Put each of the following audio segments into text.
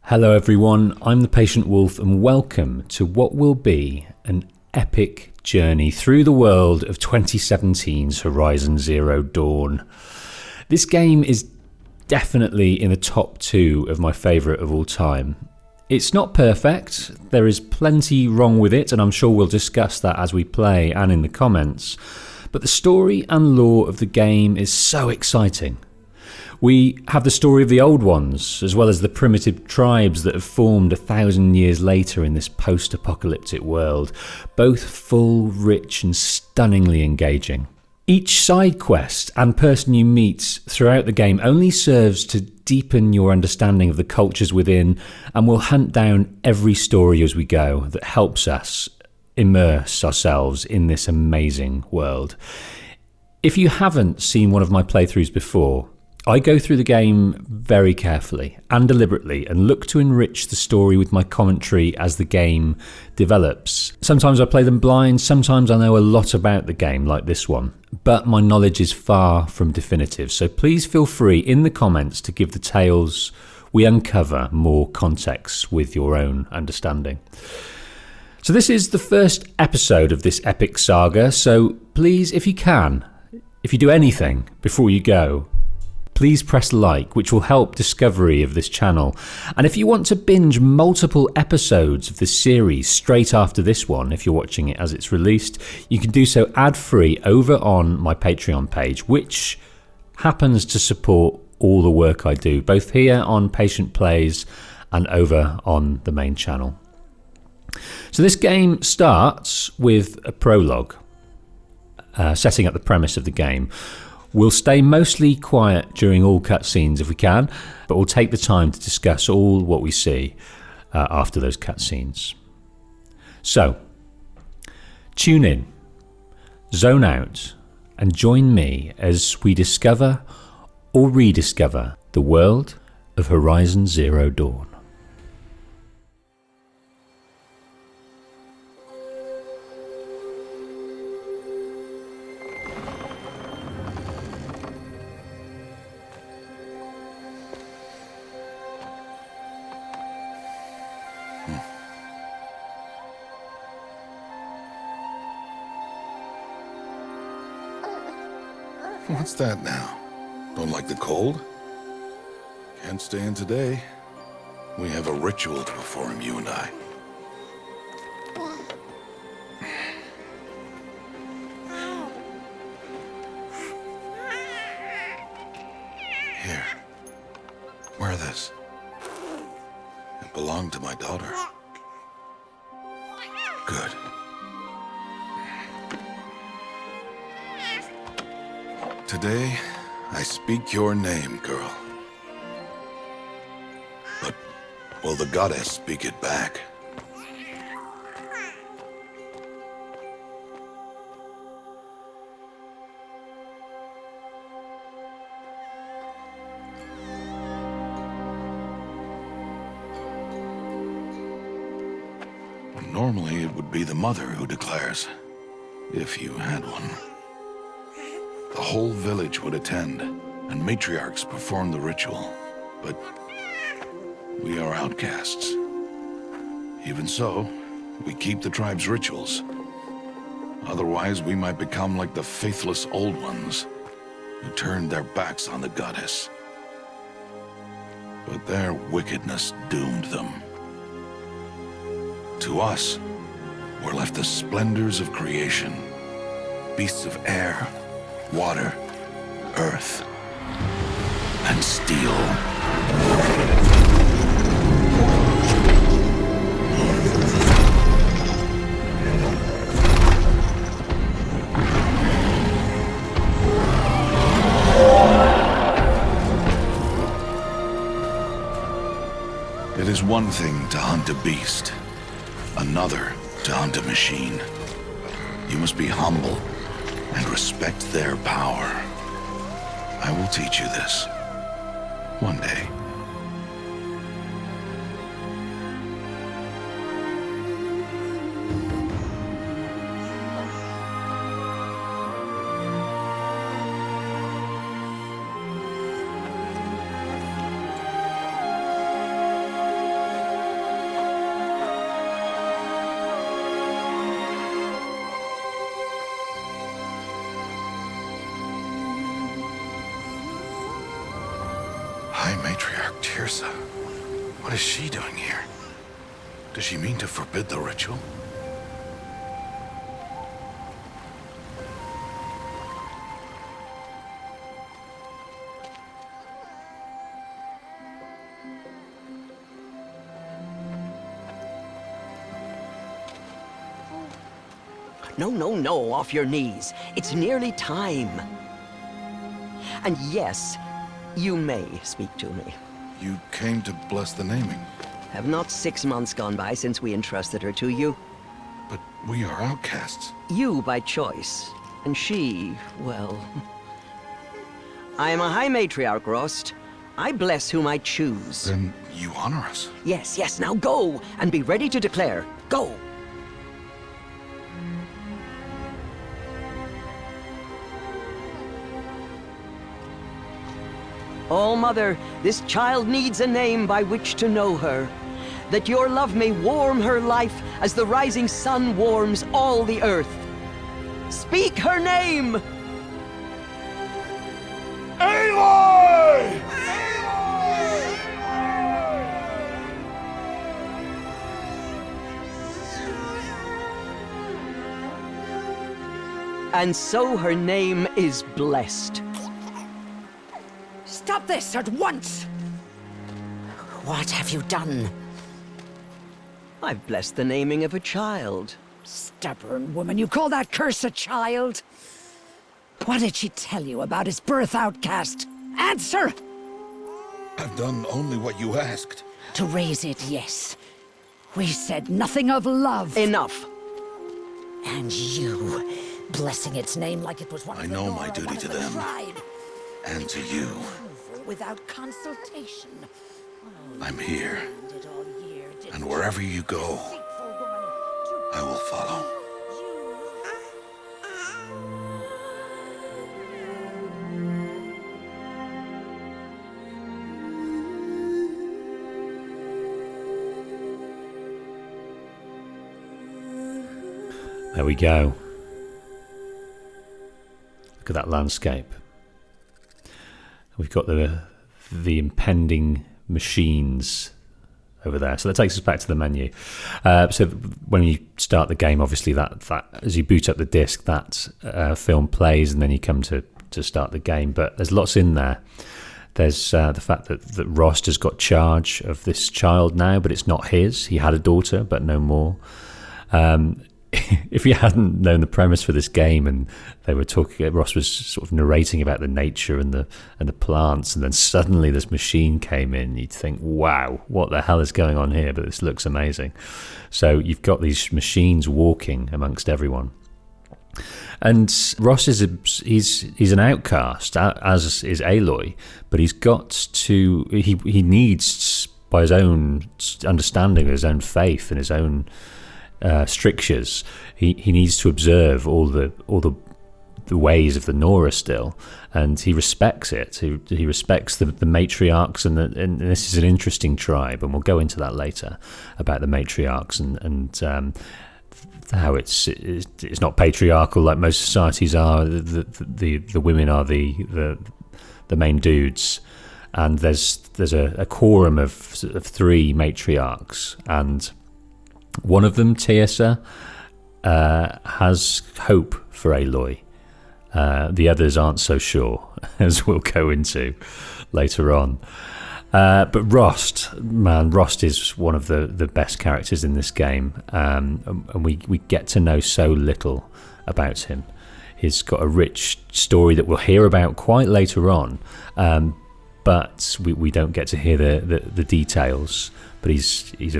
Hello everyone, I'm the Patient Wolf and welcome to what will be an epic journey through the world of 2017's Horizon Zero Dawn. This game is definitely in the top 2 of my favourite of all time. It's not perfect, there is plenty wrong with it, and I'm sure we'll discuss that as we play and in the comments, but the story and lore of the game is so exciting. We have the story of the Old Ones, as well as the primitive tribes that have formed 1,000 years later in this post-apocalyptic world, both full, rich and stunningly engaging. Each side quest and person you meet throughout the game only serves to deepen your understanding of the cultures within, and we'll hunt down every story as we go that helps us immerse ourselves in this amazing world. If you haven't seen one of my playthroughs before, I go through the game very carefully and deliberately and look to enrich the story with my commentary as the game develops. Sometimes I play them blind, sometimes I know a lot about the game like this one, but my knowledge is far from definitive, so please feel free in the comments to give the tales we uncover more context with your own understanding. So this is the first episode of this epic saga, so please, if you can, if you do anything before you go, please press like, which will help discovery of this channel. And if you want to binge multiple episodes of this series straight after this one, if you're watching it as it's released, you can do so ad-free over on my Patreon page, which happens to support all the work I do, both here on Patient Plays and over on the main channel. So this game starts with a prologue, setting up the premise of the game. We'll stay mostly quiet during all cutscenes if we can, but we'll take the time to discuss all what we see after those cutscenes. So, tune in, zone out, and join me as we discover or rediscover the world of Horizon Zero Dawn. What's that now? Don't like the cold? Can't stay in today. We have a ritual to perform, you and I. Here. Wear this. It belonged to my daughter. Good. Today, I speak your name, girl. But will the goddess speak it back? Normally, it would be the mother who declares, if you had one. The whole village would attend, and matriarchs perform the ritual. But we are outcasts. Even so, we keep the tribe's rituals. Otherwise, we might become like the faithless Old Ones, who turned their backs on the goddess. But their wickedness doomed them. To us, were left the splendors of creation, beasts of air, water, earth, and steel. It is one thing to hunt a beast, another to hunt a machine. You must be humble and respect their power. I will teach you this one day. High Matriarch Tirsa. What is she doing here? Does she mean to forbid the ritual? No, no, no, off your knees. It's nearly time. And yes, you may speak to me. You came to bless the naming, Have not 6 months gone by since we entrusted her to you? but we are outcasts. You by choice, and she, well... I am a High Matriarch, Rost. I bless whom I choose. Then you honor us. Yes, yes, now go, and be ready to declare. Go! Oh, Mother, this child needs a name by which to know her. That your love may warm her life as the rising sun warms all the earth. Speak her name! Aloy! And so her name is blessed. Stop this at once! What have you done? I've blessed the naming of a child. Stubborn woman, you call that curse a child? What did she tell you about his birth, outcast? Answer! I've done only what you asked. To raise it, yes. We said nothing of love. Enough. And you, blessing its name like it was one I of the know Nora, my duty one of to the them. tribe. And to you. Without consultation. I'm here. Did all year, did And wherever you go, deceitful woman, I will follow. There we go. Look at that landscape. We've got the impending machines over there. So that takes us back to the menu. So when you start the game, obviously that as you boot up the disc, that film plays, and then you come to start the game. But there's lots in there. There's the fact that Rost has got charge of this child now, but it's not his. He had a daughter, but no more. If you hadn't known the premise for this game, and they were talking, Ross was sort of narrating about the nature and the plants, and then suddenly this machine came in, you'd think, wow, what the hell is going on here? But this looks amazing. So you've got these machines walking amongst everyone. And Ross he's an outcast, as is Aloy, but he's got to he needs, by his own understanding, his own faith, and his own strictures, he needs to observe all the ways of the Nora still, and he respects it. He respects the matriarchs, and this is an interesting tribe, and we'll go into that later about the matriarchs and how it's not patriarchal like most societies are. The women are the main dudes, and there's a quorum of 3 matriarchs, and one of them, Tirsa, has hope for Aloy. The others aren't so sure, as we'll go into later on. But Rost is one of the best characters in this game, and we get to know so little about him. He's got a rich story that we'll hear about quite later on, but we don't get to hear the details. But he's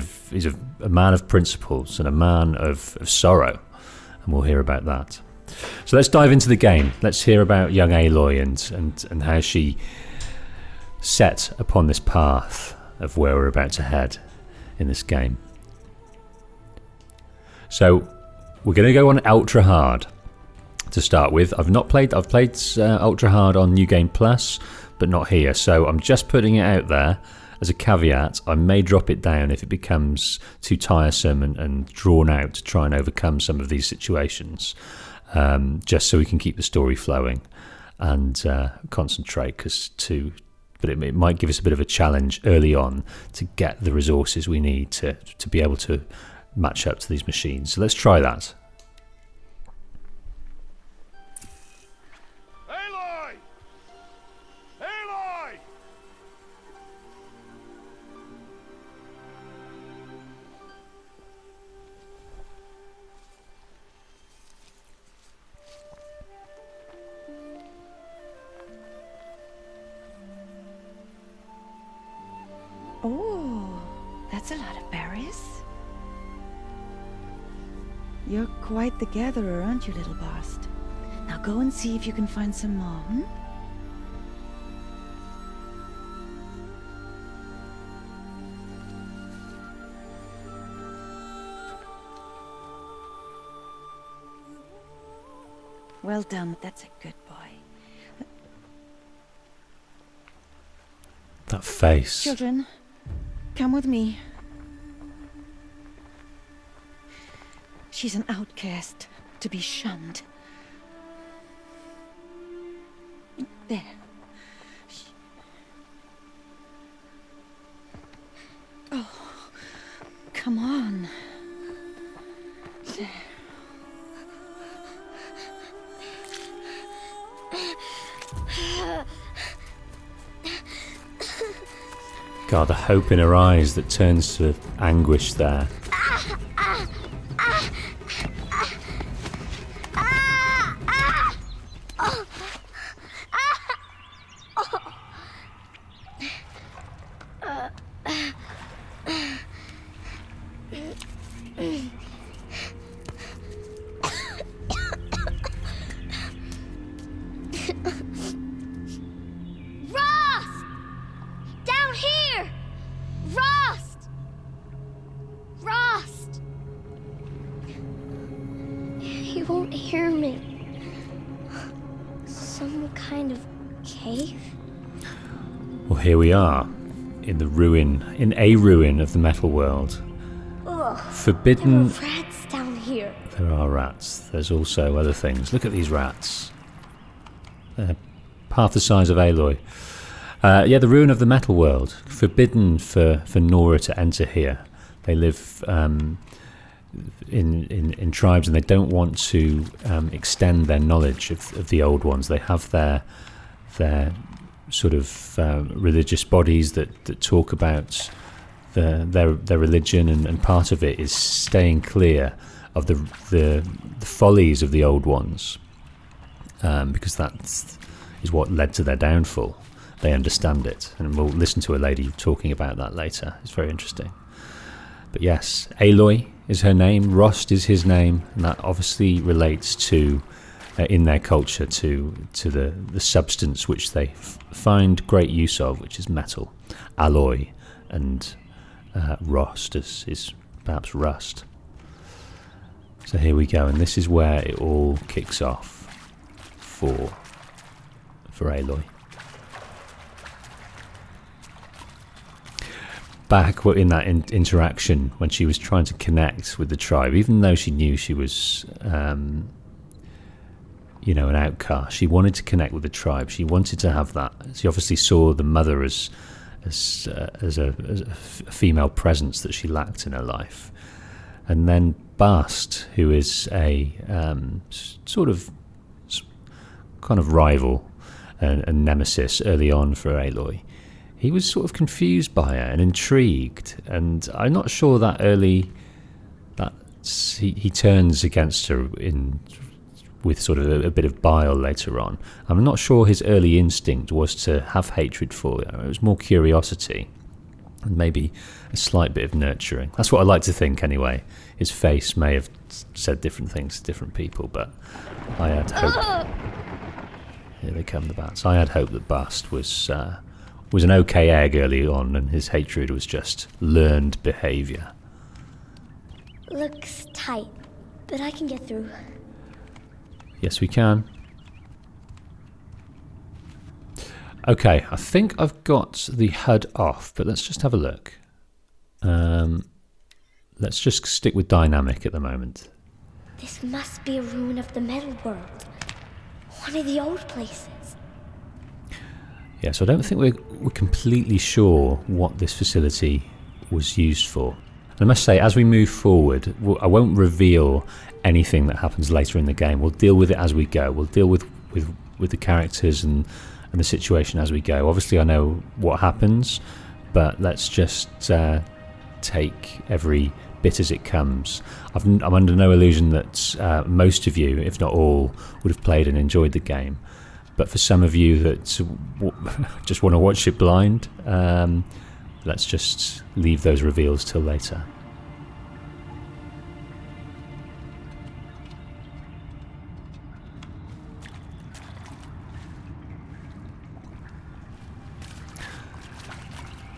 a man of principles and a man of sorrow, and we'll hear about that. So let's dive into the game. Let's hear about young Aloy and how she set upon this path of where we're about to head in this game. So we're going to go on ultra hard to start with. I've played ultra hard on New Game Plus, but not here. So I'm just putting it out there as a caveat. I may drop it down if it becomes too tiresome and drawn out to try and overcome some of these situations, just so we can keep the story flowing and concentrate, because to but it might give us a bit of a challenge early on to get the resources we need to be able to match up to these machines. So let's try that. Aloy! Aloy! Oh, that's a lot of berries. You're quite the gatherer, aren't you, little Rost? Now go and see if you can find some more, hmm? Well done, that's a good boy. That face. Children, come with me. She's an outcast, to be shunned. There. Oh, come on. There. God, the hope in her eyes that turns to anguish there. Rost! Down here! Rost! Rost! He won't hear me. Some kind of cave? Well, here we are, in a ruin of the metal world. Ugh, Forbidden. there are rats down here. There are rats. There's also other things. Look at these rats. They're half the size of Aloy. Yeah, the ruin of the metal world. Forbidden for Nora to enter here. They live in tribes, and they don't want to extend their knowledge of the old ones. They have their sort of religious bodies that talk about their religion, and part of it is staying clear of the follies of the old ones, because that is what led to their downfall. They understand it, and we'll listen to a lady talking about that later. It's very interesting. But yes, Aloy is her name, Rost is his name, and that obviously relates to, in their culture, to the substance which they find great use of, which is metal. Aloy, and Rost is perhaps rust. So here we go, and this is where it all kicks off for Aloy. Back in that interaction when she was trying to connect with the tribe, even though she knew she was, an outcast, she wanted to connect with the tribe. She wanted to have that. She obviously saw the mother as a female presence that she lacked in her life. And then Bast, who is a kind of rival and nemesis early on for Aloy, he was sort of confused by her and intrigued, and I'm not sure that early that he turns against her with sort of a bit of bile later on. I'm not sure his early instinct was to have hatred for her. It was more curiosity and maybe a slight bit of nurturing. That's what I like to think anyway. His face may have said different things to different people, but I had hope. Here they come, the bats. I had hope that Bast was an okay egg early on, and his hatred was just learned behaviour. Looks tight, but I can get through. Yes, we can. Okay, I think I've got the HUD off, but let's just have a look. Let's just stick with dynamic at the moment. This must be a ruin of the metal world. One of the old places. Yeah, so I don't think we're completely sure what this facility was used for. And I must say, as we move forward, I won't reveal anything that happens later in the game. We'll deal with it as we go. We'll deal with the characters and the situation as we go. Obviously, I know what happens, but let's just take every bit as it comes. I'm under no illusion that most of you, if not all, would have played and enjoyed the game. But for some of you that just want to watch it blind, let's just leave those reveals till later.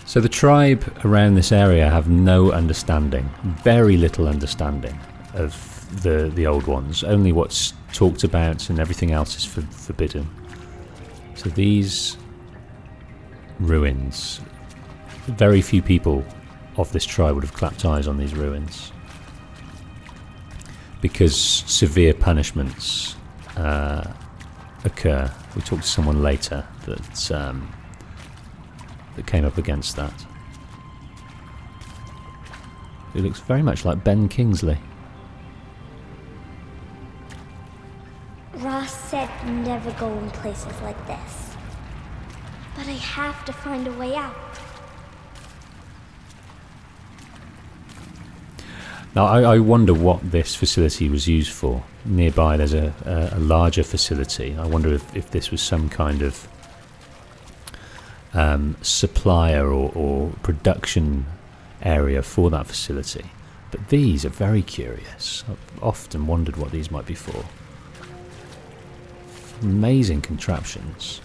So the tribe around this area have no understanding, very little understanding of the old ones. Only what's talked about, and everything else is forbidden. So these ruins, very few people of this tribe would have clapped eyes on these ruins, because severe punishments occur. We talked to someone later that came up against that. It looks very much like Ben Kingsley. Rost said never go in places like this. But I have to find a way out. Now I wonder what this facility was used for. Nearby there's a larger facility. I wonder if this was some kind of supplier or production area for that facility. But these are very curious. I've often wondered what these might be for. Amazing contraptions.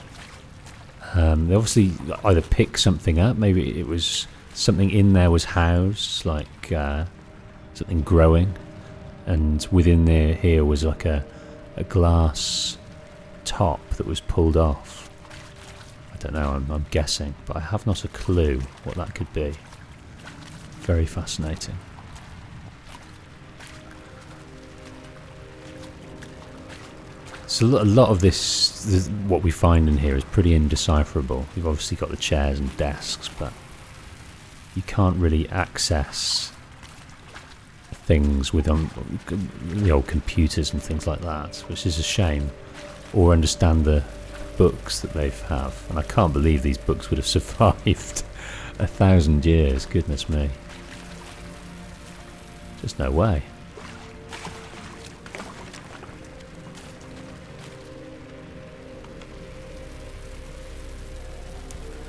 They obviously either pick something up, maybe it was something in there was housed, like something growing, and within there here was like a glass top that was pulled off. I don't know, I'm guessing, but I have not a clue what that could be. Very fascinating. So a lot of this, what we find in here, is pretty indecipherable. You've obviously got the chairs and desks, but you can't really access things with the old computers and things like that, which is a shame, or understand the books that they have. And I can't believe these books would have survived 1,000 years. Goodness me, just no way.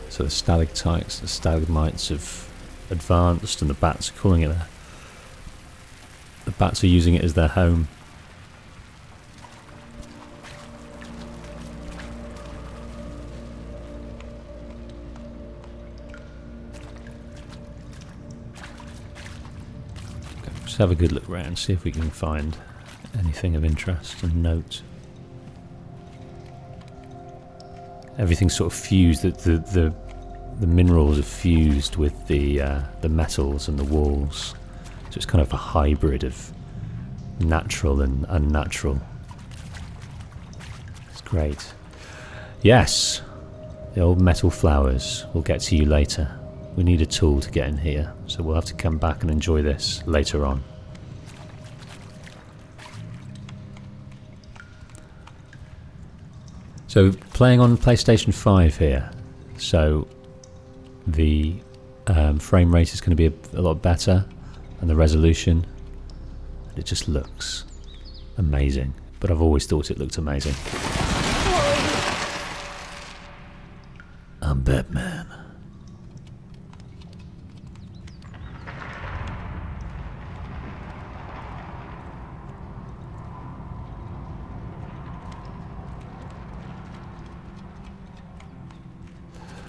So the stalactites, the stalagmites have advanced, and the bats are calling it the bats are using it as their home. Okay, just have a good look around, see if we can find anything of interest and note. Everything's sort of fused. The minerals are fused with the metals and the walls, so it's kind of a hybrid of natural and unnatural. It's great. Yes, the old metal flowers. We'll get to you later. We need a tool to get in here, so we'll have to come back and enjoy this later on. So playing on PlayStation 5 here, so the frame rate is going to be a lot better, and the resolution. It just looks amazing, but I've always thought it looked amazing. I'm Batman.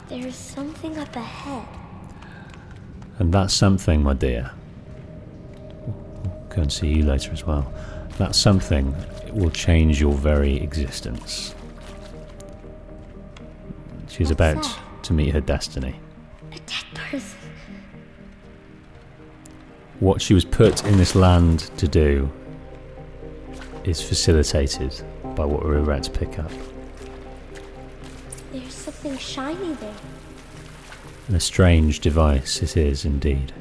There's something up ahead. And that something, my dear, we'll go and see you later as well. That something will change your very existence. She's about to meet her destiny. A dead person. What she was put in this land to do is facilitated by what we're about to pick up. There's something shiny there. And a strange device it is indeed.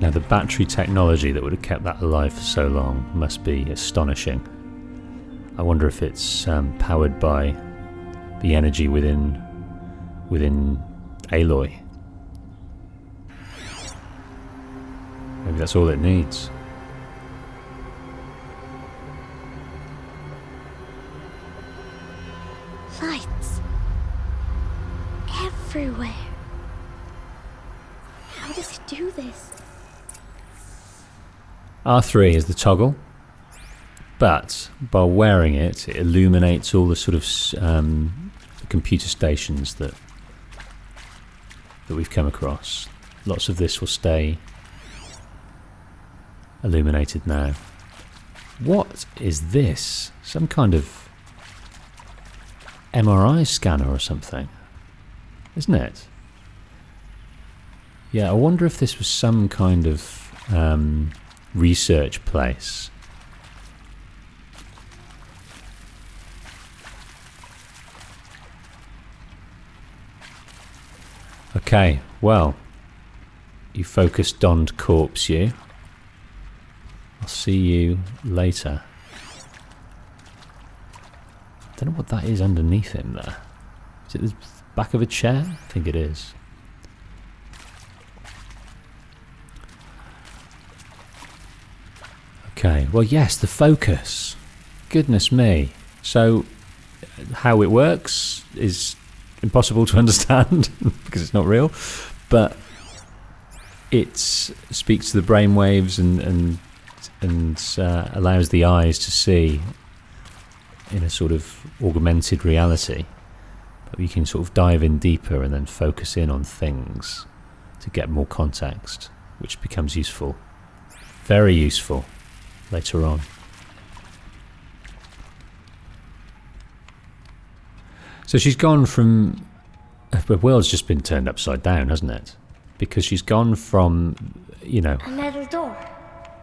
Now the battery technology that would have kept that alive for so long must be astonishing. I wonder if it's powered by the energy within Aloy. Maybe that's all it needs. Lights. Everywhere. How does it do this? R3 is the toggle, but by wearing it, it illuminates all the sort of the computer stations that we've come across. Lots of this will stay illuminated now. What is this? Some kind of MRI scanner or something, isn't it? Yeah, I wonder if this was some kind of research place. Okay, well, you focused donned corpse, you. I'll see you later. I don't know what that is underneath him there. Is it the back of a chair? I think it is. Okay, well yes, the focus. Goodness me. So, how it works is impossible to understand because it's not real, but it speaks to the brainwaves and allows the eyes to see in a sort of augmented reality. But you can sort of dive in deeper and then focus in on things to get more context, which becomes useful. Very useful later on. So she's gone from... The world's just been turned upside down, hasn't it? Because she's gone from, you know... A metal door.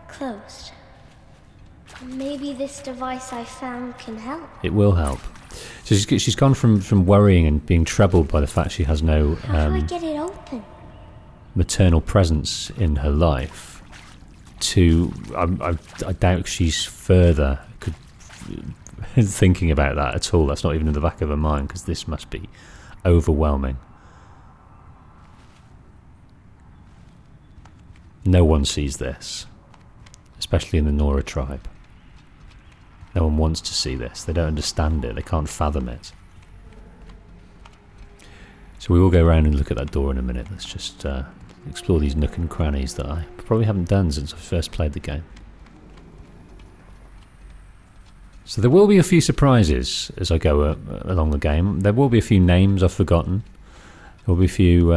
Closed. Maybe this device I found can help. It will help. So she's gone from worrying and being troubled by the fact she has no How do I get it open? maternal presence in her life to... I doubt she's further thinking about that at all. That's not even in the back of her mind, because this must be overwhelming. No one sees this, especially in the Nora tribe. No one wants to see this. They don't understand it. They can't fathom it. So we will go around and look at that door in a minute. Let's just explore these nook and crannies that I probably haven't done since I first played the game. So there will be a few surprises as I go along the game. There will be a few names I've forgotten. There will be a few,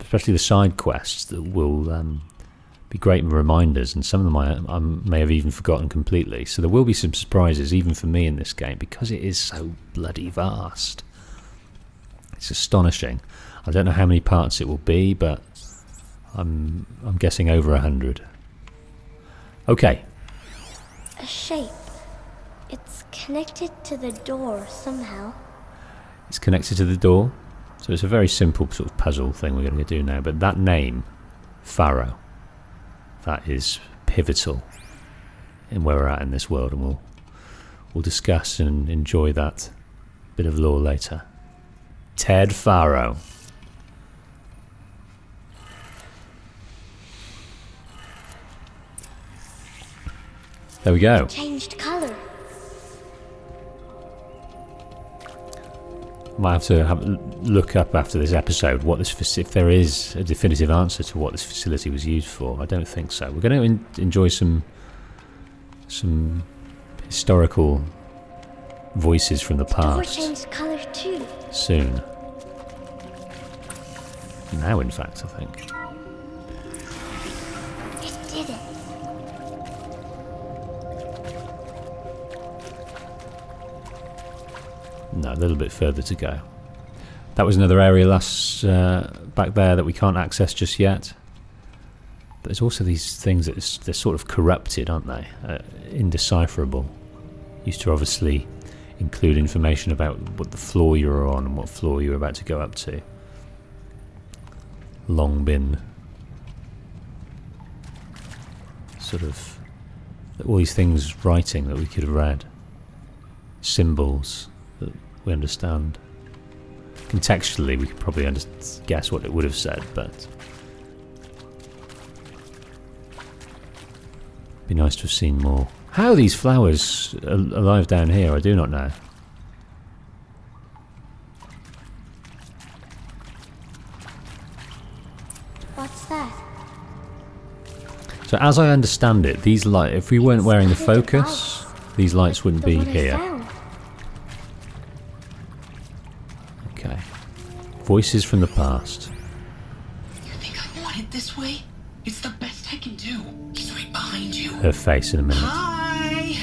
especially the side quests, that will be great reminders, and some of them I may have even forgotten completely. So there will be some surprises even for me in this game, because it is so bloody vast. It's astonishing. I don't know how many parts it will be, but I'm guessing over 100. Okay. A shape. It's connected to the door somehow. It's connected to the door. So it's a very simple sort of puzzle thing we're going to do now. But that name, Pharaoh, that is pivotal in where we're at in this world, and we'll discuss and enjoy that bit of lore later. Ted Pharaoh. There we go. Changed color. Might have to look up after this episode what this, if there is a definitive answer to what this facility was used for. I don't think so. We're going to enjoy some historical voices from the Door past changed color too. soon. Now, in fact, I think. It did it. No, a little bit further to go. That was another area back there that we can't access just yet. But there's also these things that they're sort of corrupted, aren't they? Indecipherable. Used to obviously include information about what the floor you were on and what floor you were about to go up to. Long been sort of all these things writing that we could have read. Symbols that we understand. Contextually, we could probably guess what it would have said, but be nice to have seen more. How are these flowers alive down here? I do not know. What's that? So as I understand it, these lights, if we weren't wearing the focus, these lights wouldn't be The one I here. found. Okay. Voices from the past. You think I want it this way? It's the best I can do. He's right behind you. Her face in a minute. Hi!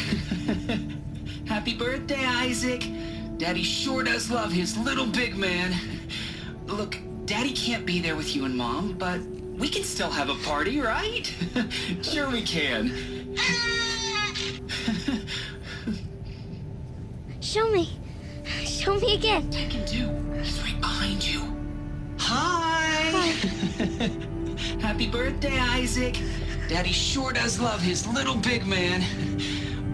Happy birthday, Isaac. Daddy sure does love his little big man. Look, Daddy can't be there with you and Mom, but we can still have a party, right? Sure we can. Show me. Show me again. I can do. He's right behind you. Hi! Happy birthday, Isaac. Daddy sure does love his little big man.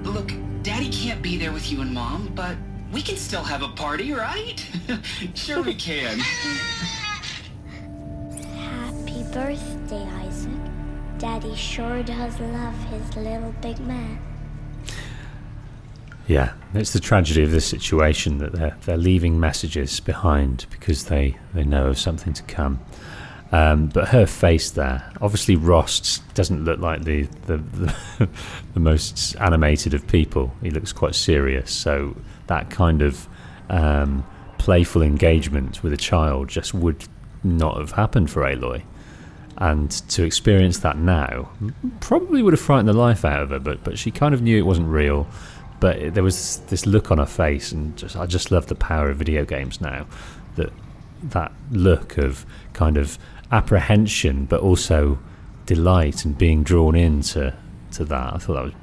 Look, Daddy can't be there with you and Mom, but we can still have a party, right? Sure we can. Happy birthday, Isaac. Daddy sure does love his little big man. Yeah, it's the tragedy of this situation that they're leaving messages behind because they know of something to come. But her face there, obviously Rost doesn't look like the the most animated of people. He looks quite serious, so that kind of playful engagement with a child just would not have happened for Aloy. And to experience that now probably would have frightened the life out of her, but she kind of knew it wasn't real. But there was this look on her face, and I just love the power of video games now. That look of kind of apprehension, but also delight and being drawn into that. I thought that was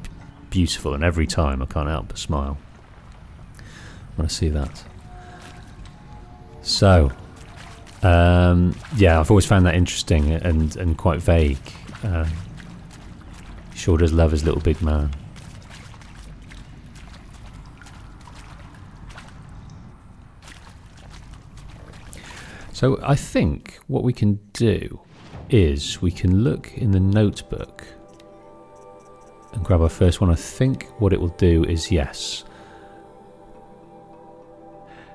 beautiful, and every time I can't help but smile when I see that. So, yeah, I've always found that interesting and quite vague. Sure does love his little big man. So I think what we can do is we can look in the notebook and grab our first one. I think what it will do is yes.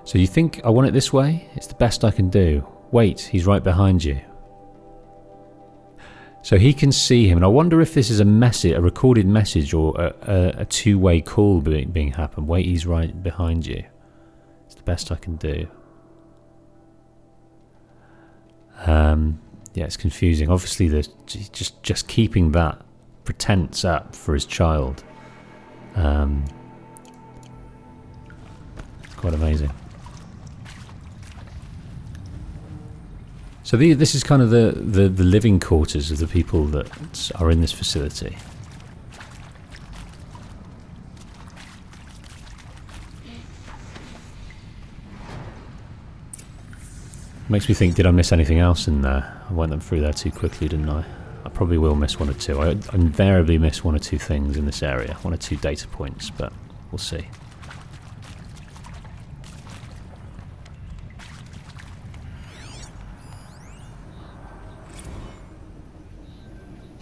So you think I want it this way? It's the best I can do. Wait, he's right behind you. So he can see him, and I wonder if this is a recorded message, or a two-way call being happened. Wait, he's right behind you. It's the best I can do. Yeah, it's confusing. Obviously, just keeping that pretense up for his child. Quite amazing. So this is kind of the living quarters of the people that are in this facility. Makes me think, did I miss anything else in there? I went through there too quickly, didn't I? I probably will miss one or two. I invariably miss one or two things in this area, one or two data points, but we'll see.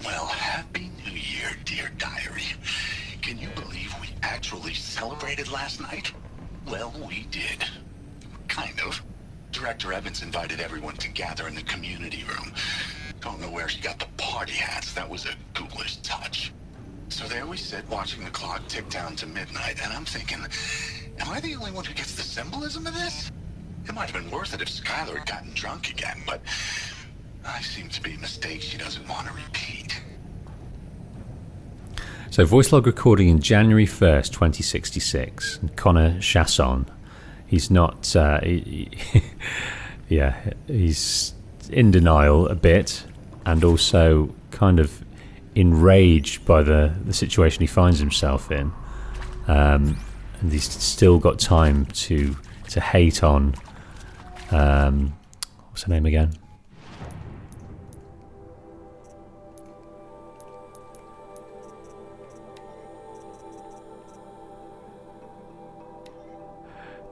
Well, Happy New Year, dear diary. Can you believe we actually celebrated last night? Well, we did. Kind of. Director Evans invited everyone to gather in the community room. Don't know where she got the party hats. That was a ghoulish touch. So there we sit, watching the clock tick down to midnight, and I'm thinking, Am I the only one who gets the symbolism of this? It might have been worth it if Skylar had gotten drunk again, but I seem to be a mistake she doesn't want to repeat. So voice log recording in January 1st, 2066. And Connor Chasson, he's not... yeah, he's in denial a bit, and also kind of enraged by the situation he finds himself in. And he's still got time to hate on... what's her name again?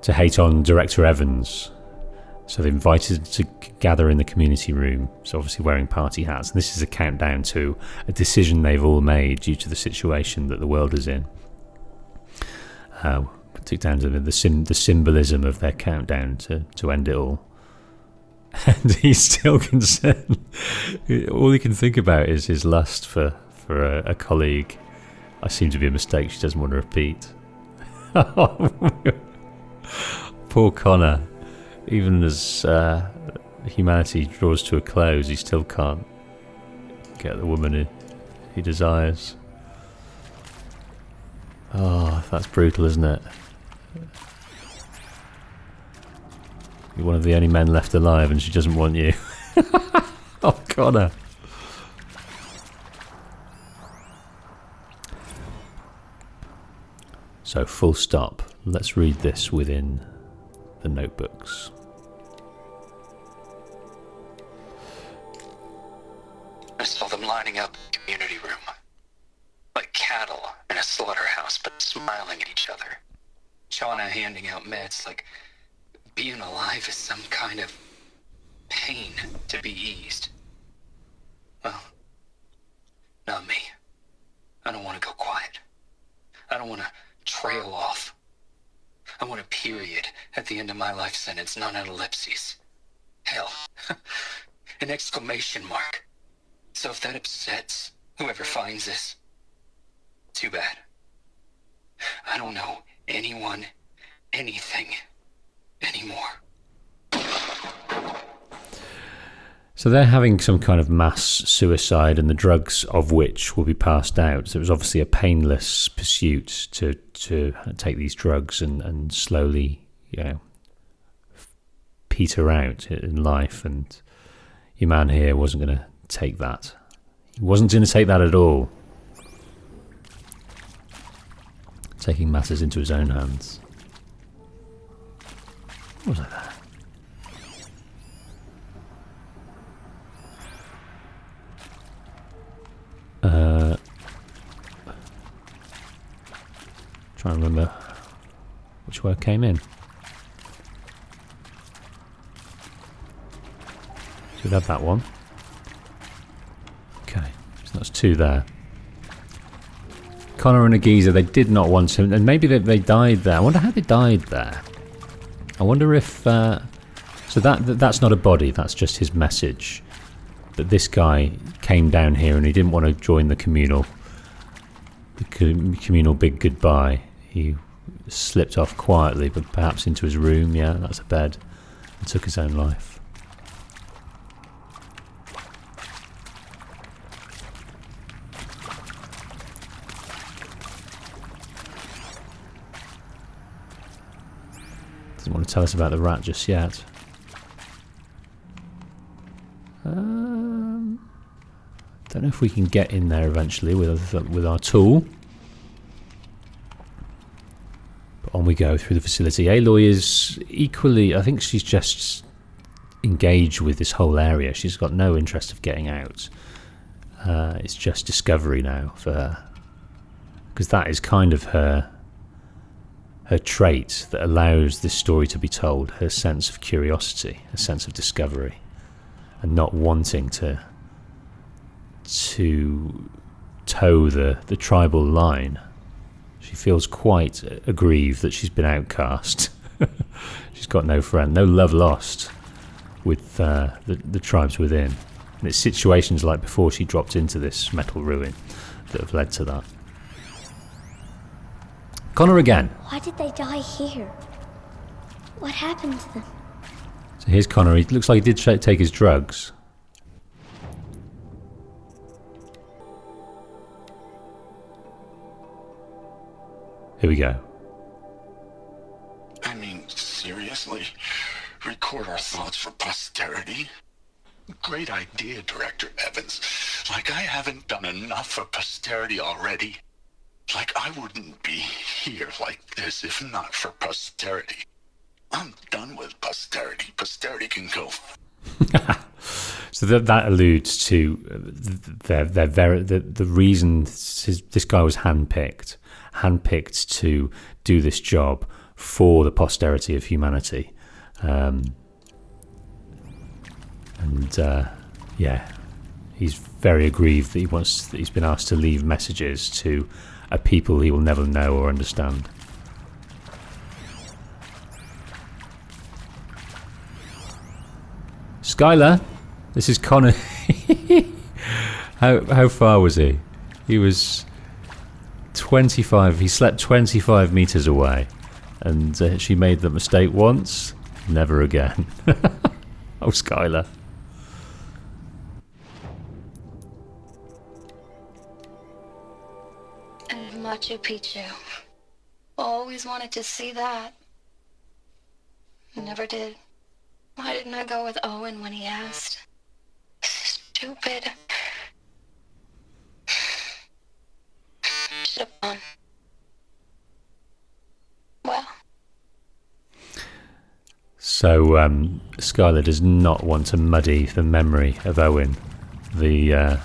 To hate on Director Evans. So they invited to gather in the community room, so obviously wearing party hats. And this is a countdown to a decision they've all made due to the situation that the world is in. Took down to the symbolism of their countdown to end it all. And he's still concerned. All he can think about is his lust for a colleague. I seem to be a mistake she doesn't want to repeat. Poor Connor. Even as humanity draws to a close, he still can't get the woman he desires. Oh, that's brutal, isn't it? You're one of the only men left alive and she doesn't want you. Oh, Connor. So, full stop. Let's read this within the notebooks. I saw them lining up in the community room. Like cattle in a slaughterhouse, but smiling at each other. Shauna handing out meds like being alive is some kind of pain to be eased. Well, not me. I don't want to go quiet. I don't want to trail off. I want a period at the end of my life sentence, not an ellipses. Hell, an exclamation mark. So if that upsets whoever finds this, too bad. I don't know anyone, anything, anymore. So they're having some kind of mass suicide, and the drugs of which will be passed out. So it was obviously a painless pursuit to take these drugs and slowly, peter out in life. And your man here wasn't going to take that. He wasn't going to take that at all. Taking matters into his own hands. What was I there? Trying to remember which word came in. So we'd have that one. Okay, so that's two there. Connor and Agiza, they did not want to, and maybe they died there. I wonder how they died there. I wonder if... so that's not a body, that's just his message. That this guy came down here and he didn't want to join the communal big goodbye. He slipped off quietly, but perhaps into his room, yeah, that's a bed, and took his own life. Doesn't want to tell us about the rat just yet. Don't know if we can get in there eventually with our tool. But on we go through the facility. Aloy is equally, I think she's just engaged with this whole area. She's got no interest of getting out. It's just discovery now for her. Because that is kind of her trait that allows this story to be told. Her sense of curiosity, her sense of discovery. And not wanting to toe the tribal line. She feels quite aggrieved that she's been outcast. She's got no friend, no love lost with the tribes within. And it's situations like before she dropped into this metal ruin that have led to that. Connor again. Why did they die here? What happened to them? So here's Connor. He looks like he did take his drugs. Here we go. I mean, seriously? Record our thoughts for posterity? Great idea, Director Evans. Like I haven't done enough for posterity already. Like I wouldn't be here like this if not for posterity. I'm done with posterity. Posterity can go. So that alludes to the reason this guy was handpicked to do this job for the posterity of humanity. Yeah, he's very aggrieved that he's been asked to leave messages to a people he will never know or understand. Skylar, this is Connor. How far was he? He was 25. He slept 25 meters away, and she made the mistake once, never again. Oh, Skylar. And Machu Picchu. Always wanted to see that. Never did. Why didn't I go with Owen when he asked? Stupid. Should have gone. Well. So Skylar does not want to muddy the memory of Owen, the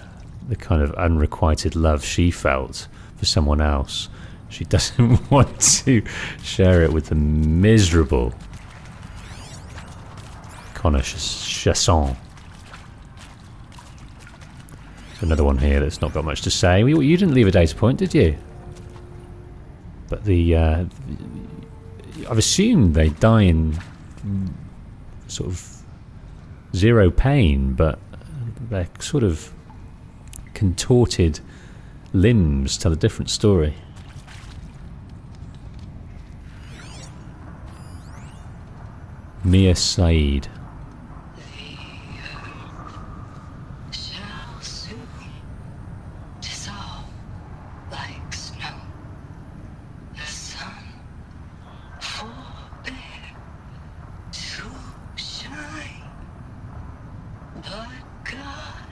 kind of unrequited love she felt for someone else. She doesn't want to share it with the miserable Connor Chasson. Another one here that's not got much to say. You didn't leave a data point, did you? But I've assumed they die in sort of zero pain, but their sort of contorted limbs tell a different story. Mia Said. Shall soon dissolve like snow. The sun forbear to shine, but God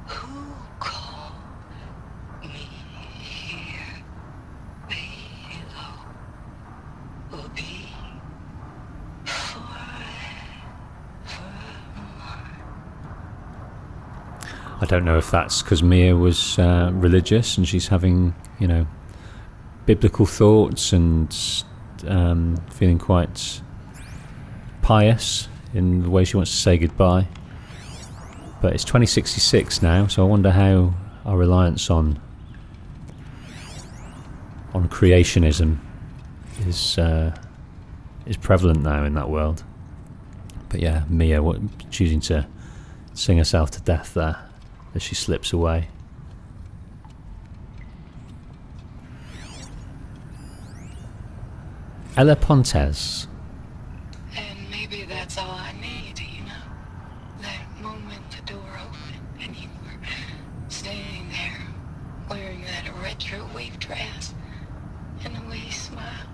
who called me here below will be I don't know if that's because Mia was religious and she's having, biblical thoughts and feeling quite pious in the way she wants to say goodbye. But it's 2066 now, so I wonder how our reliance on creationism is prevalent now in that world. But yeah, Mia choosing to sing herself to death there as she slips away. Ella Pontes. And maybe that's all I need, That moment the door opened and you were standing there wearing that retro wave dress and the way you smiled.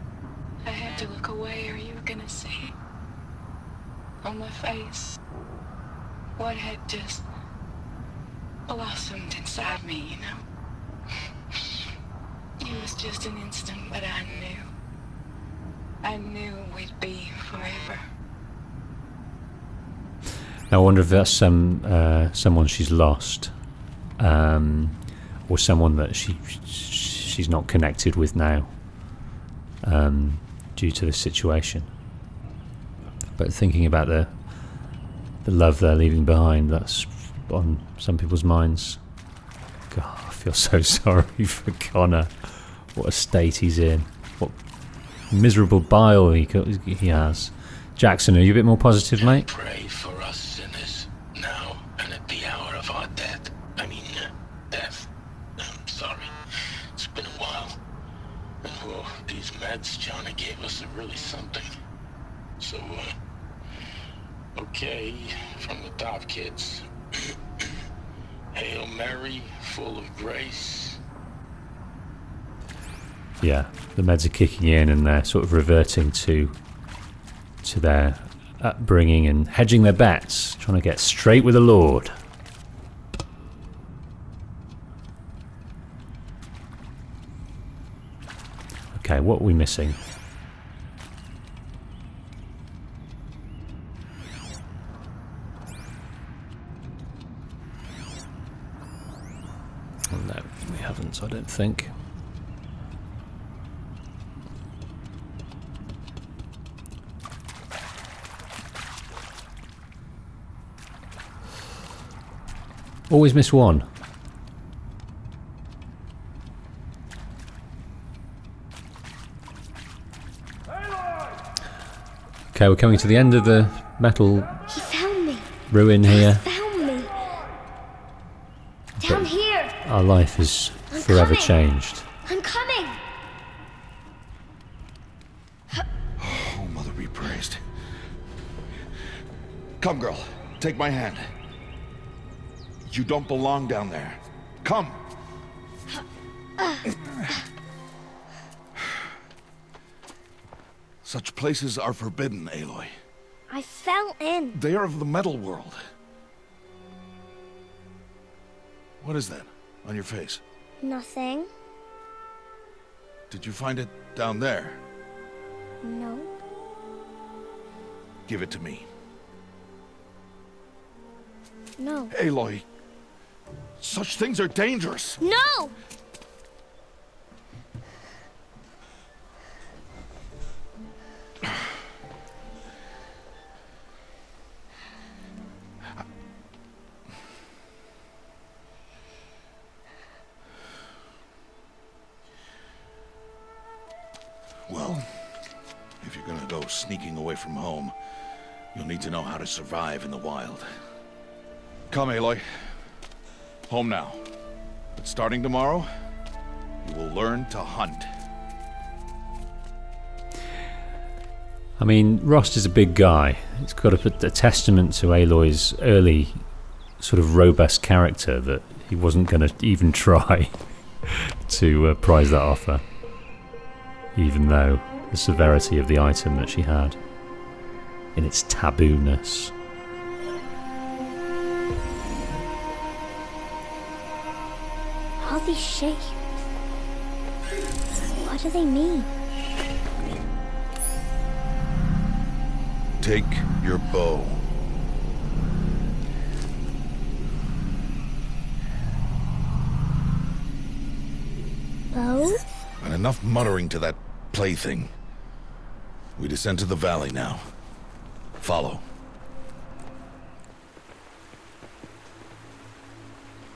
I had to look away or you were gonna see on my face what had just blossomed inside me, It was just an instant, but I knew we'd be forever. Now I wonder if that's someone she's lost, or someone that she's not connected with now, due to this situation. But thinking about the love they're leaving behind, that's on some people's minds. God, I feel so sorry for Connor. What a state he's in. What miserable bile he has. Jackson, are you a bit more positive, mate? Pray for us sinners, now and at the hour of our death. Death. I'm sorry. It's been a while. Well, these meds Johnny gave us are really something. So, okay, from the top, kids. Hail Mary, full of grace. Yeah, the meds are kicking in and they're sort of reverting to their upbringing and hedging their bets, trying to get straight with the Lord. Okay, what are we missing? Oh, no, we haven't, I don't think. Always miss one. Okay, we're coming to the end of the metal He found me. ruin here. Found me. Down here. Our life is I'm forever coming. changed. I'm coming. Oh, Mother be praised. Come, girl. Take my hand. You don't belong down there. Come. Such places are forbidden, Aloy. I fell in. They are of the metal world. What is that on your face? Nothing. Did you find it down there? No. Give it to me. No. Aloy, such things are dangerous. No! Well, if you're gonna go sneaking away from home, you'll need to know how to survive in the wild. Come, Aloy. Home now. But starting tomorrow, you will learn to hunt. I mean, Rost is a big guy. It's got to put a testament to Aloy's early sort of robust character that he wasn't going to even try to prize that offer, even though the severity of the item that she had in its taboo-ness. All these shapes. What do they mean? Take your bow. Bow? And enough muttering to that plaything. We descend to the valley now. Follow.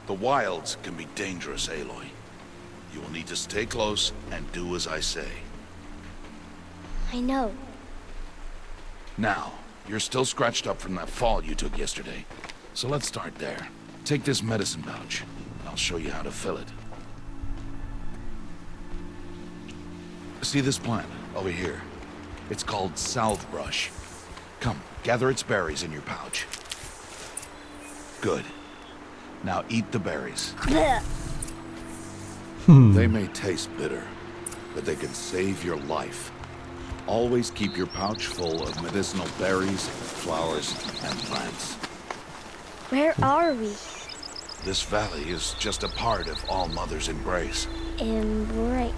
The wilds can be dangerous, Aloy. You will need to stay close and do as I say. I know. Now, you're still scratched up from that fall you took yesterday. So let's start there. Take this medicine pouch. I'll show you how to fill it. See this plant over here? It's called salve brush. Come, gather its berries in your pouch. Good. Now eat the berries. They may taste bitter, but they can save your life. Always keep your pouch full of medicinal berries, flowers, and plants. Where are we? This valley is just a part of All Mother's embrace. Embrace.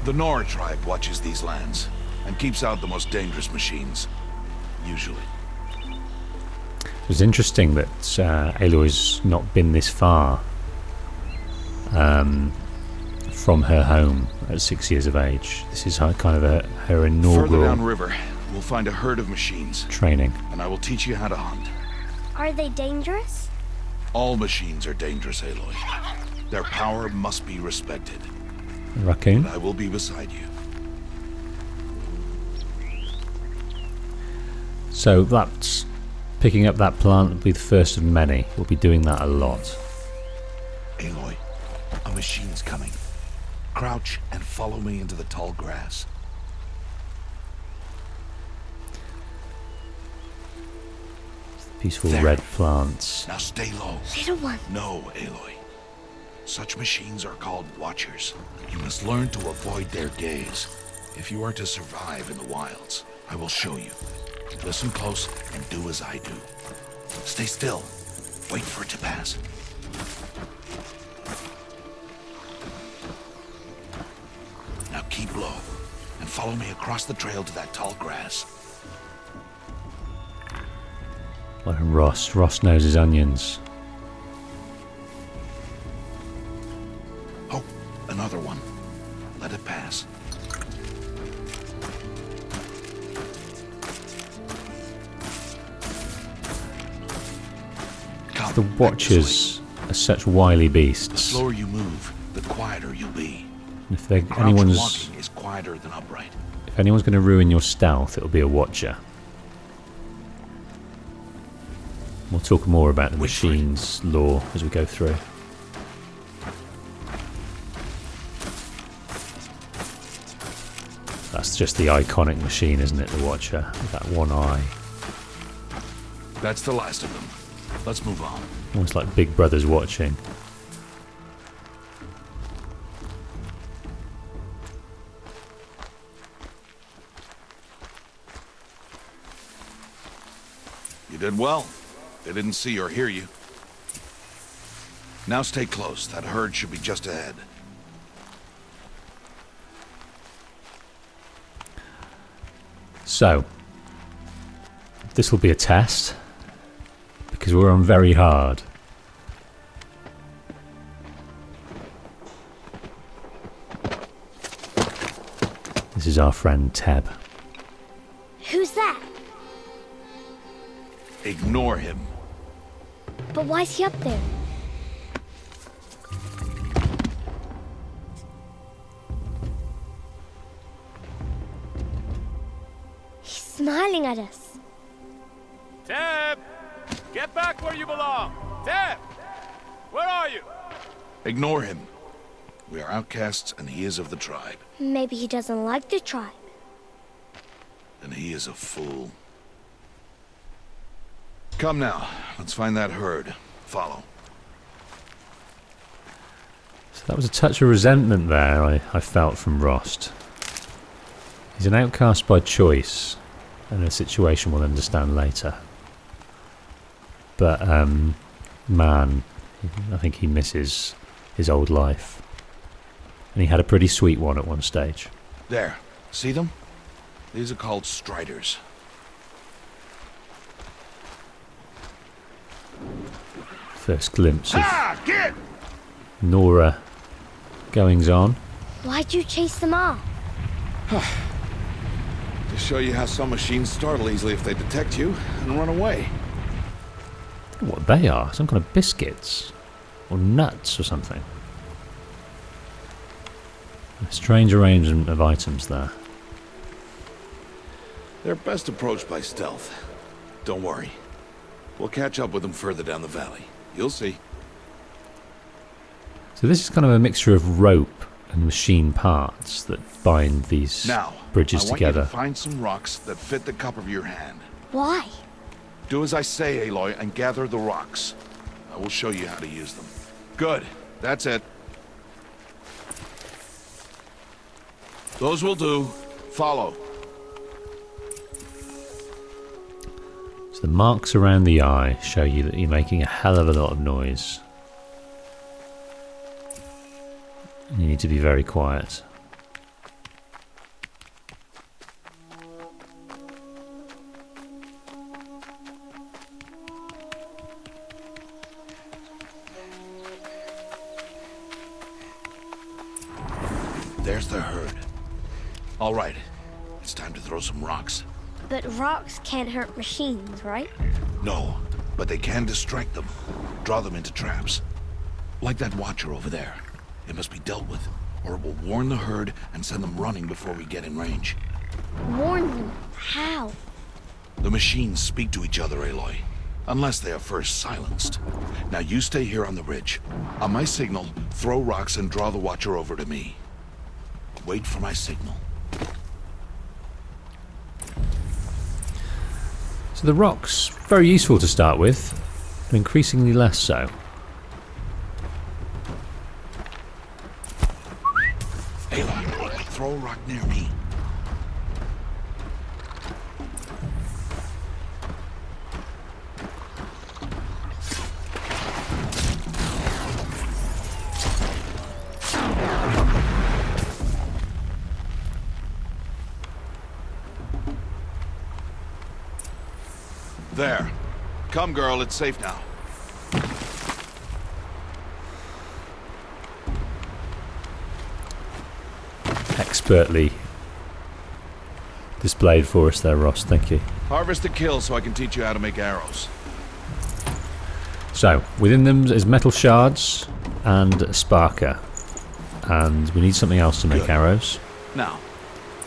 The Nora tribe watches these lands and keeps out the most dangerous machines. Usually. It was interesting that Aloy's not been this far from her home at 6 years of age. This is her, kind of her Further inaugural downriver, we'll find a herd of machines, training. and I will teach you how to hunt. Are they dangerous? All machines are dangerous, Aloy. Their power must be respected. A raccoon? And I will be beside you. So that's picking up that plant will be the first of many. We'll be doing that a lot. Aloy, a machine's coming. Crouch and follow me into the tall grass. Peaceful There. red plants. Now stay low. Little one. No, Aloy. Such machines are called Watchers. You must learn to avoid their gaze if you are to survive in the wilds. I will show you. Listen close and do as I do. Stay still. Wait for it to pass. Now keep low and follow me across the trail to that tall grass. Like Rost. Rost knows his onions. Oh, another one. Let it pass. Come, The back this Watchers are such wily way. The beasts. slower you move, the quieter you'll be. And if they're, Crouch anyone's walking is quieter than upright. if anyone's going to ruin your stealth, it'll be a Watcher. We'll talk more about the Wait for it. machine's lore as we go through. That's just the iconic machine, isn't it? The Watcher with that one eye. That's the last of them. Let's move on. Almost like Big Brother's watching. You did well. They didn't see or hear you. Now stay close. That herd should be just ahead. So, this will be a test because we're on very hard. This is our friend Teb. Who's that? Ignore him. But why's he up there? He's smiling at us. Teb! Get back where you belong! Teb! Where are you? Ignore him. We are outcasts and he is of the tribe. Maybe he doesn't like the tribe. And he is a fool. Come now. Let's find that herd. Follow. So that was a touch of resentment there I felt from Rost. He's an outcast by choice, and a situation we'll understand later. But, man, I think he misses his old life. And he had a pretty sweet one at one stage. There. See them? These are called striders. First glimpse of Nora goings on. Why'd you chase them off? To show you how some machines startle easily if they detect you and run away. What they are? Some kind of biscuits or nuts or something. A strange arrangement of items there. They're best approached by stealth. Don't worry. We'll catch up with them further down the valley. You'll see. So this is kind of a mixture of rope and machine parts that bind these Now, bridges I want together. you to find some rocks that fit the cup of your hand. Why? Do as I say, Aloy, and gather the rocks. I will show you how to use them. Good. That's it. Those will do. Follow. So the marks around the eye show you that you're making a hell of a lot of noise. And you need to be very quiet. There's the herd. All right. It's time to throw some rocks. But rocks can't hurt machines, right? No, but they can distract them. Draw them into traps. Like that watcher over there. It must be dealt with, or it will warn the herd and send them running before we get in range. Warn them. How? The machines speak to each other, Aloy. Unless they are first silenced. Now you stay here on the ridge. On my signal, throw rocks and draw the watcher over to me. wait for my signal. So the rock's very useful to start with, but increasingly less so. Aloy, throw a rock near me. There. Come, girl, it's safe now. Expertly displayed for us there, Rost. Thank you. Harvest a kill so I can teach you how to make arrows. So, within them is metal shards and a sparker. And we need something else to make Good. arrows. Now,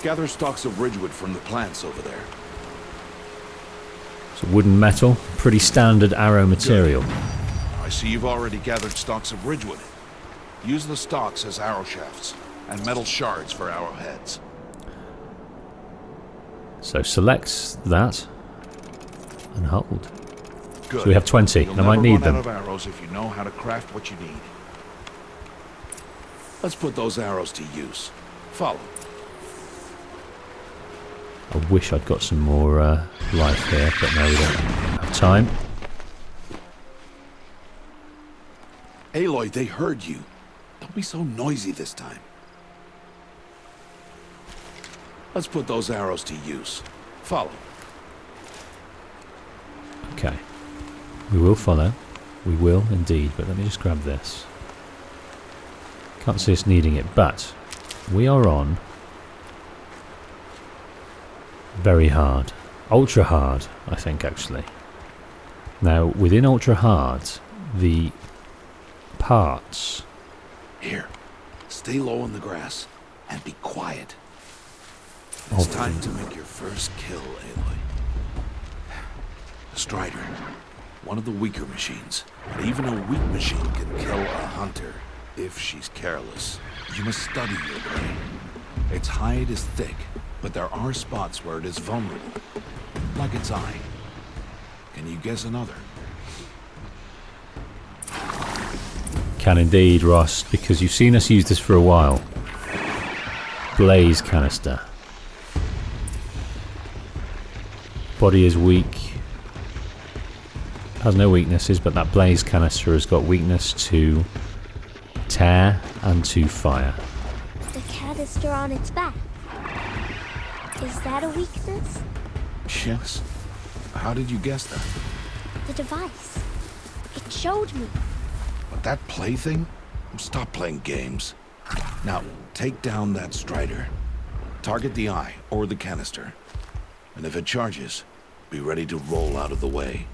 gather stalks of ridgewood from the plants over there. So wooden metal, pretty standard arrow material. I see you've already gathered stalks of ridgewood. Use the stalks as arrow shafts, and metal shards for arrowheads. So select that and hold. Good. So we have 20. You'll I might never need run them. out of arrows if you know how to craft what you need. Let's put those arrows to use. Follow. I wish I'd got some more life here, but no, we don't have time. Aloy, they heard you. Don't be so noisy this time. Let's put those arrows to use. Follow. Okay. We will follow. We will indeed, but let me just grab this. Can't see us needing it, but we are on very hard. Ultra hard, I think, actually. Now, within ultra hard, the parts... Here, stay low in the grass and be quiet. It's time to make your first kill, Aloy. A Strider, one of the weaker machines, but even a weak machine can kill a hunter if she's careless. You must study your prey. Its hide is thick, but there are spots where it is vulnerable, like its eye. Can you guess another? Can indeed, Rost, because you've seen us use this for a while. Blaze canister. Body is weak. Has no weaknesses, but that blaze canister has got weakness to tear and to fire. The canister on its back. Is that a weakness? Yes. How did you guess that? The device. It showed me. But that plaything? Stop playing games. Now, take down that Strider. Target the eye or the canister. And if it charges, be ready to roll out of the way.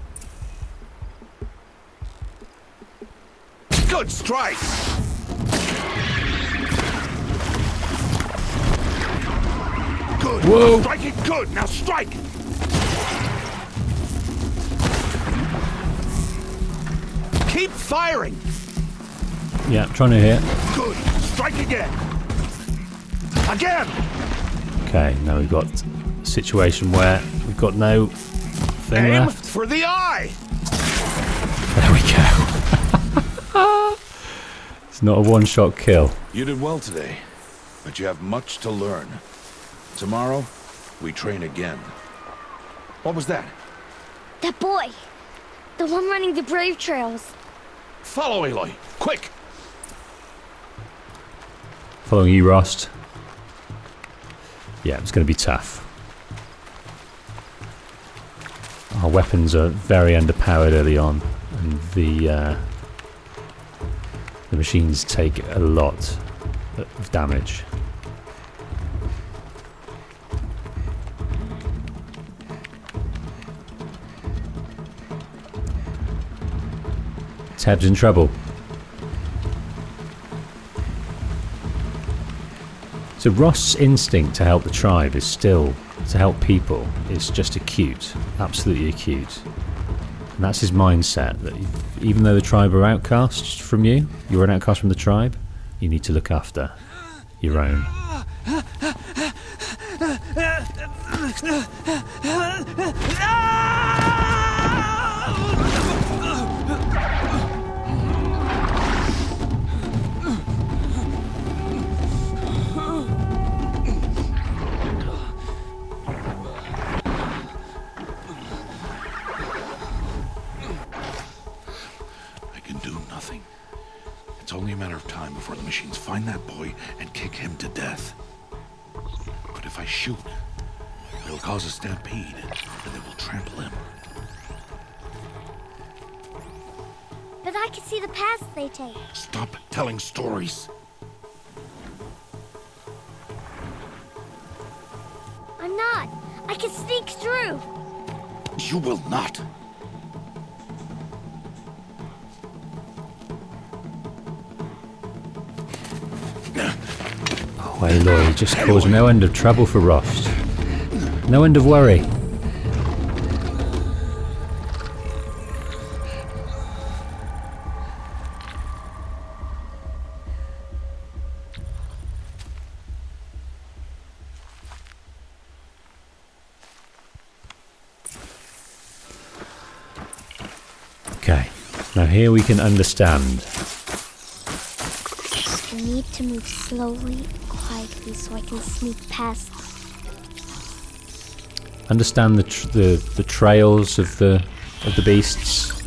Good strike! Good! Whoa! Strike it good! Now strike! Keep firing! Yeah, trying to hit. Good! Strike again! Again! Okay, now we've got a situation where we've got no thing Aim left. for the eye! There we go. It's not a one-shot kill. You did well today, but you have much to learn. Tomorrow, we train again. What was that? That boy. The one running the brave trails. Follow Aloy, quick! Following you, Rost. Yeah, it's going to be tough. Our weapons are very underpowered early on, and the machines take a lot of damage. Teb's in trouble. So Rost's instinct to help the tribe is still to help people. It's just acute, absolutely acute. And that's his mindset, that even though the tribe are outcasts from you, you're an outcast from the tribe, you need to look after your own. It's only a matter of time before the machines find that boy and kick him to death. But if I shoot, it'll cause a stampede, and they will trample him. But I can see the paths they take. Stop telling stories. I'm not. I can sneak through. You will not. Oh, Aloy just caused no end of trouble for Rost. No end of worry. Okay, now here we can understand. I need to move slowly and quietly so I can sneak past. Understand the trails of the beasts,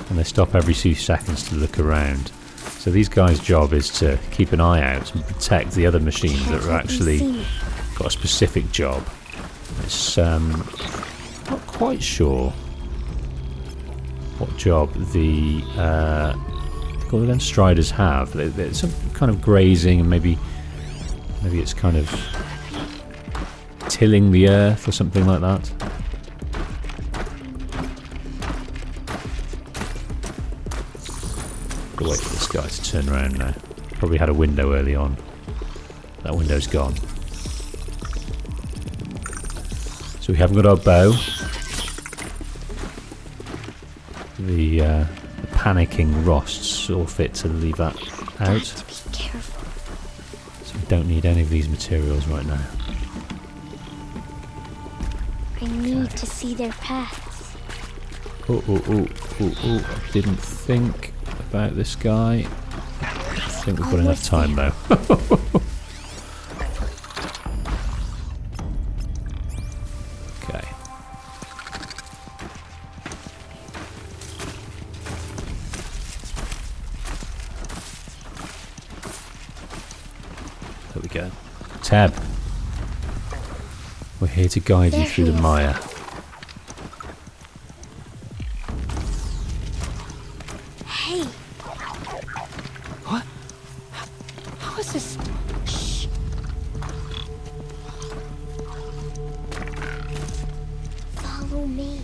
and they stop every few seconds to look around. So these guys' job is to keep an eye out and protect the other machines that are actually got a specific job. It's not quite sure what job the Golden Striders have. There's some kind of grazing, and maybe it's kind of tilling the earth or something like that. Gotta wait for this guy to turn around now. Probably had a window early on. That window's gone. So we haven't got our bow. The panicking Rosts saw fit to leave that out. To be careful. So we don't need any of these materials right now. I need to see their paths. Oh, I didn't think about this guy. I think we've got enough time though. Okay. There we go. Tab. We're here to guide you through the mire. Hey! What? How is this? Shh! Follow me.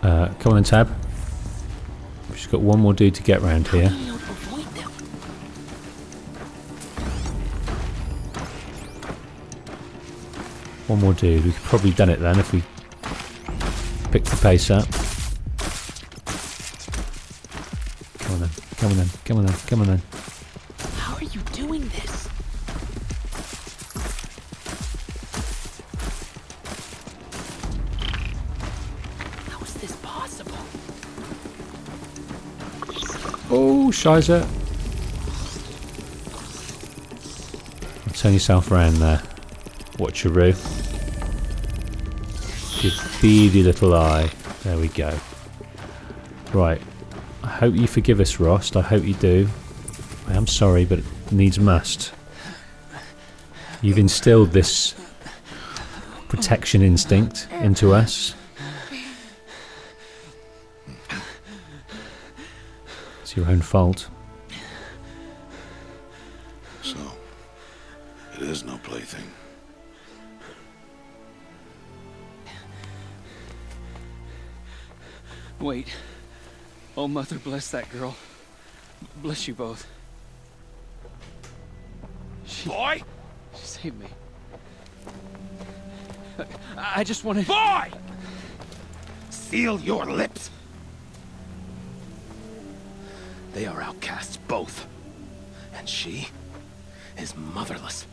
Come on then, Tab. We've just got one more dude to get round here. One more dude. We could probably done it then if we picked the pace up. Come on then. Come on then. Come on then. Come on then. How are you doing this? How is this possible? Oh, Shiza. Turn yourself around there. Watcheroo. Your beady little eye. There we go. Right. I hope you forgive us, Rost. I hope you do. I am sorry, but it needs must. You've instilled this protection instinct into us. It's your own fault. So, it is no plaything. Wait. Oh, Mother, bless that girl. Bless you both. Boy! She saved me. I just wanted... Boy! Seal your lips! They are outcasts, both. And she is motherless.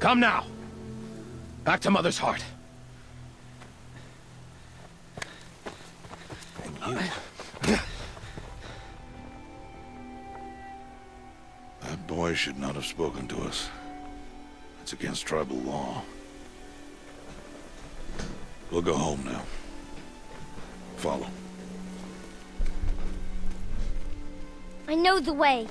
Come now! Back to Mother's heart. And you... That boy should not have spoken to us. It's against tribal law. We'll go home now. Follow. I know the way.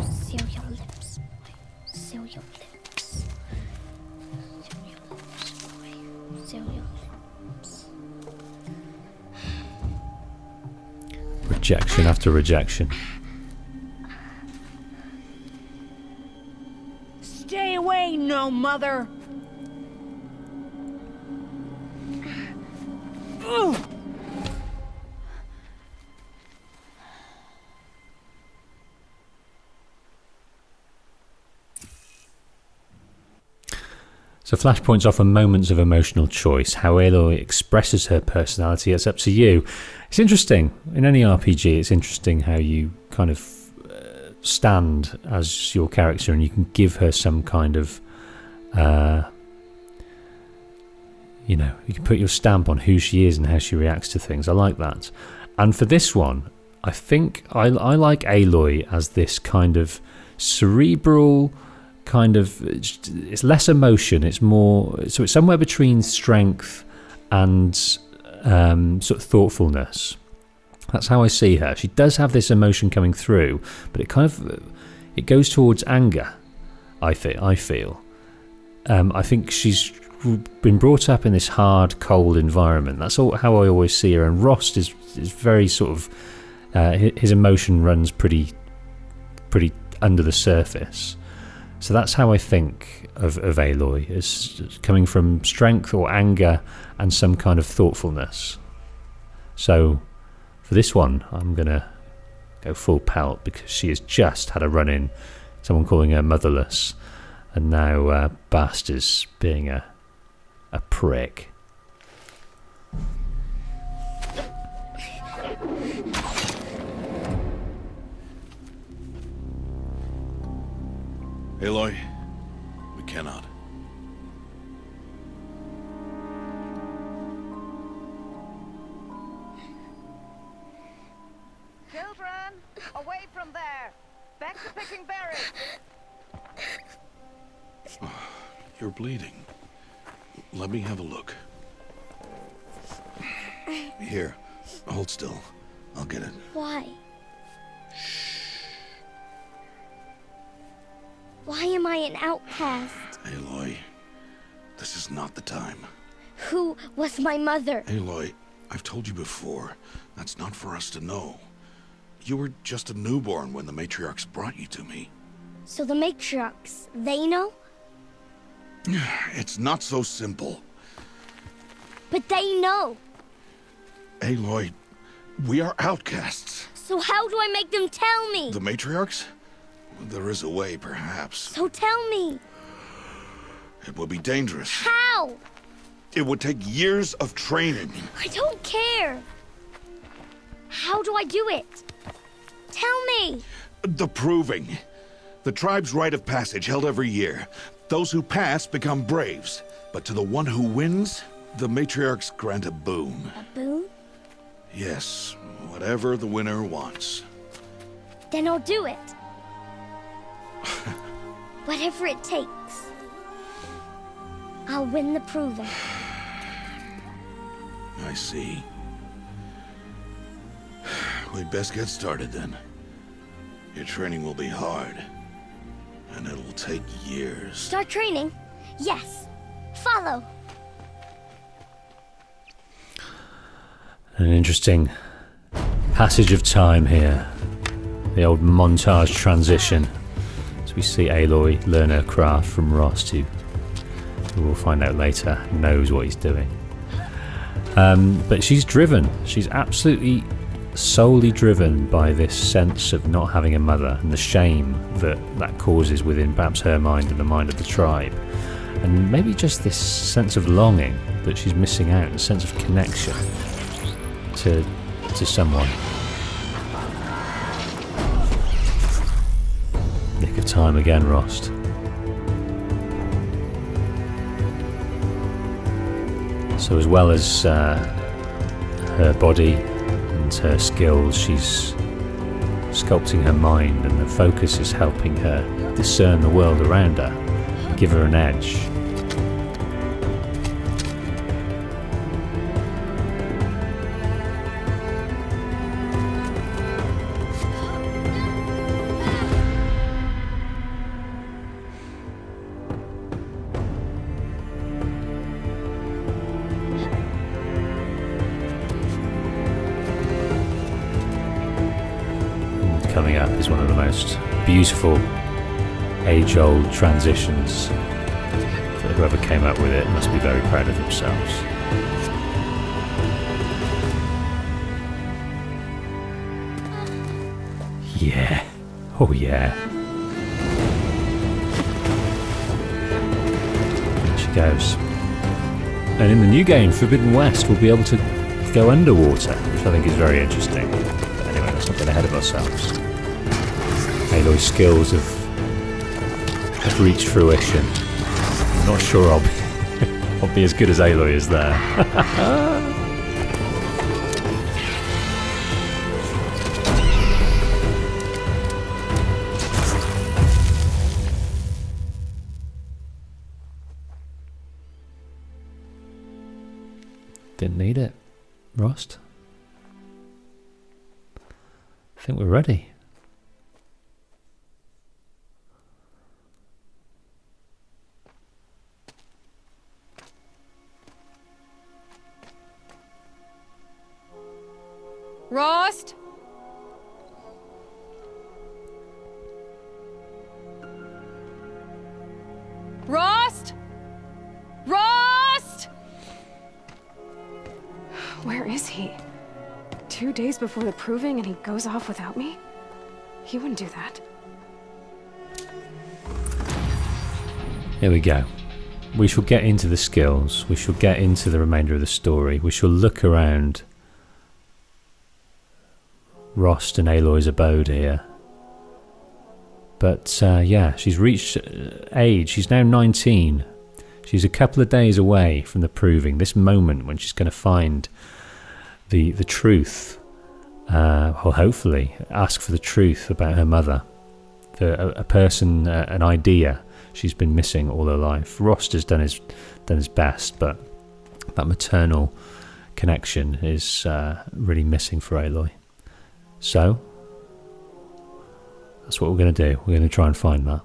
Seal your lips, boy. Seal your lips. Seal your lips, boy. Seal your lips. Rejection after rejection. Stay away, no mother! Ugh. So flashpoints offer moments of emotional choice. How Aloy expresses her personality, it's up to you. It's interesting. In any RPG, it's interesting how you kind of stand as your character and you can give her some kind of, you know, you can put your stamp on who she is and how she reacts to things. I like that. And for this one, I think I like Aloy as this kind of cerebral, kind of, it's less emotion, it's more, so it's somewhere between strength and sort of thoughtfulness. That's how I see her. She does have this emotion coming through, but it kind of, it goes towards anger, I feel. I think she's been brought up in this hard, cold environment. That's how I always see her. And Rost is very sort of, his emotion runs pretty under the surface. So that's how I think of Aloy, as coming from strength or anger and some kind of thoughtfulness. So for this one, I'm going to go full pelt because she has just had a run-in, someone calling her motherless, and now Bast is being a prick. Aloy, we cannot. Children, away from there! Back to picking berries! You're bleeding. Let me have a look. Here, hold still. I'll get it. Why? Why am I an outcast? Aloy, this is not the time. Who was my mother? Aloy, I've told you before, that's not for us to know. You were just a newborn when the matriarchs brought you to me. So the matriarchs, they know? It's not so simple. But they know. Aloy, we are outcasts. So how do I make them tell me? The matriarchs? There is a way, perhaps. So tell me. It would be dangerous. How? It would take years of training. I don't care. How do I do it? Tell me. The proving. The tribe's rite of passage held every year. Those who pass become braves. But to the one who wins, the matriarchs grant a boon. A boon? Yes, whatever the winner wants. Then I'll do it. Whatever it takes. I'll win the proving. I see. We'd best get started then. Your training will be hard. And it'll take years. Start training? Yes. Follow. An interesting passage of time here. The old montage transition. So we see Aloy learn her craft from Rost, who we'll find out later knows what he's doing. But she's driven. She's absolutely solely driven by this sense of not having a mother and the shame that causes within perhaps her mind and the mind of the tribe. And maybe just this sense of longing that she's missing out, a sense of connection to someone. Nick of time again, Rost. So as well as her body and her skills, she's sculpting her mind, and the focus is helping her discern the world around her, give her an edge. Coming up is one of the most beautiful age-old transitions. Whoever came up with it must be very proud of themselves. Yeah. Oh yeah. There she goes. And in the new game, Forbidden West, we'll be able to go underwater, which I think is very interesting. But anyway, let's not get ahead of ourselves. Aloy's skills have reached fruition. I'm not sure I'll be as good as Aloy is there. Didn't need it. Rost? I think we're ready. Rost? Rost? Rost? Where is he? 2 days before the proving and he goes off without me? He wouldn't do that. Here we go. We shall get into the skills. We shall get into the remainder of the story. We shall look around Rost and Aloy's abode here. But yeah, she's reached age. She's now 19. She's a couple of days away from the proving. This moment when she's going to find the truth, or hopefully ask for the truth about her mother, a person, an idea she's been missing all her life. Rost has done his best, but that maternal connection is really missing for Aloy. So that's what we're going to do. We're going to try and find that.